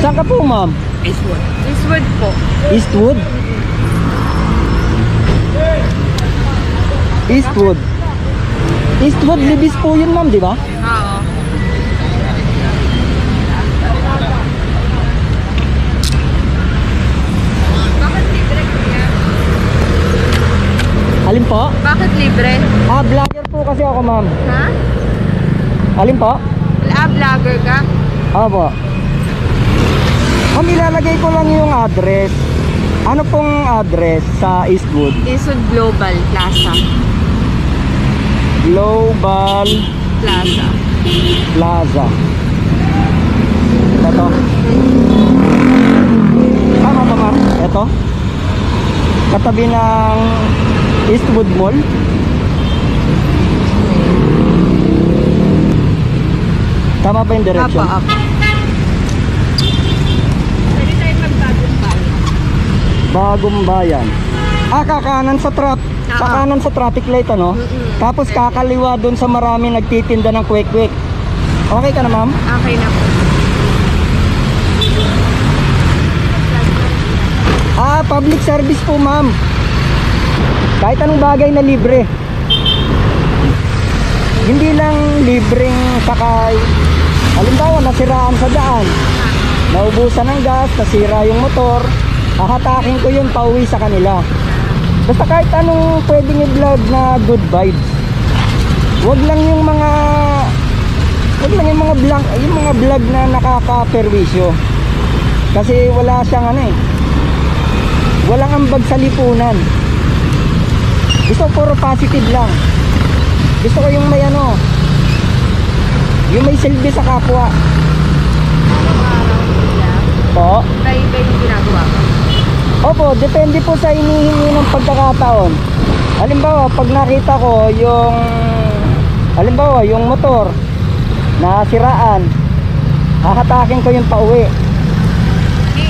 Saan ka po, ma'am? Eastwood. Eastwood po. Eastwood? Eastwood. Eastwood, Libis po yun, ma'am, di ba? Oo. Bakit libre kuya? Alin po? Bakit libre? Vlogger po kasi ako, ma'am. Ha? Alin po? Vlogger ka? Opo. Ma'am, ilalagay ko lang yung address. Ano pong address sa Eastwood? Eastwood Global Plaza. Global Plaza. Plaza. Ito. Tama ba, ma'am? Ito. Katabi ng Eastwood Mall. Tama ba yung direction? Apa. Pwede tayo magbagong bayan. Bagong bayan. Kakanan sa kakanan sa traffic light, ano? Tapos kakaliwa doon sa marami nagtitinda ng kwek-kwek. Okay ka na, ma'am? Okay na po. Public service po, ma'am. Kahit anong bagay na libre. Hindi lang libreng sakay. Halimbawa, nasiraan sa daan. Naubusan ng gas, nasira yung motor. Hahatakin ko yun pauwi sa kanila. Basta kahit anong pwedeng i-vlog na good vibes. Wag lang yung mga vlog na nakaka-perwisyo. Kasi wala siyang walang ambag sa lipunan. Gusto ko puro positive lang. Gusto ko yung may yung may silbi sa kapwa. Araw-araw kuya. Po? Iba-iba yung ginagawa ko. Opo, depende po sa inihingi ng pagkakataon. Halimbawa, pag nakita ko yung motor na siraan, hahatakin ko yung pauwi.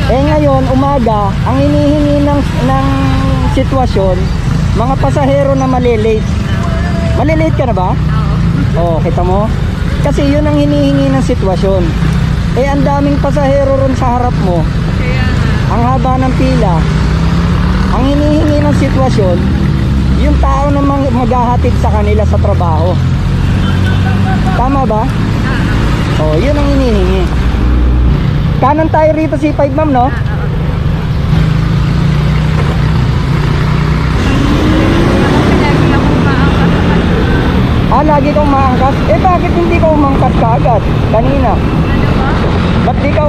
Ngayon, umaga, ang hinihingi ng sitwasyon, mga pasahero na malilate. Malilate ka na ba? Oo. Kita mo? Kasi yun ang hinihingi ng sitwasyon. Ang daming pasahero ron sa harap mo. Kaya nga. Ang haba ng pila. Ang hinihingi ng sitwasyon, yung tao na maghahatid sa kanila sa trabaho. Tama ba? Yun ang hinihingi. Kanan tayo rito C5, ma'am, no? Lagi kang maangkas? Bakit hindi ka umangkas kaagad? Kanina. Ano ba? Ba't di ka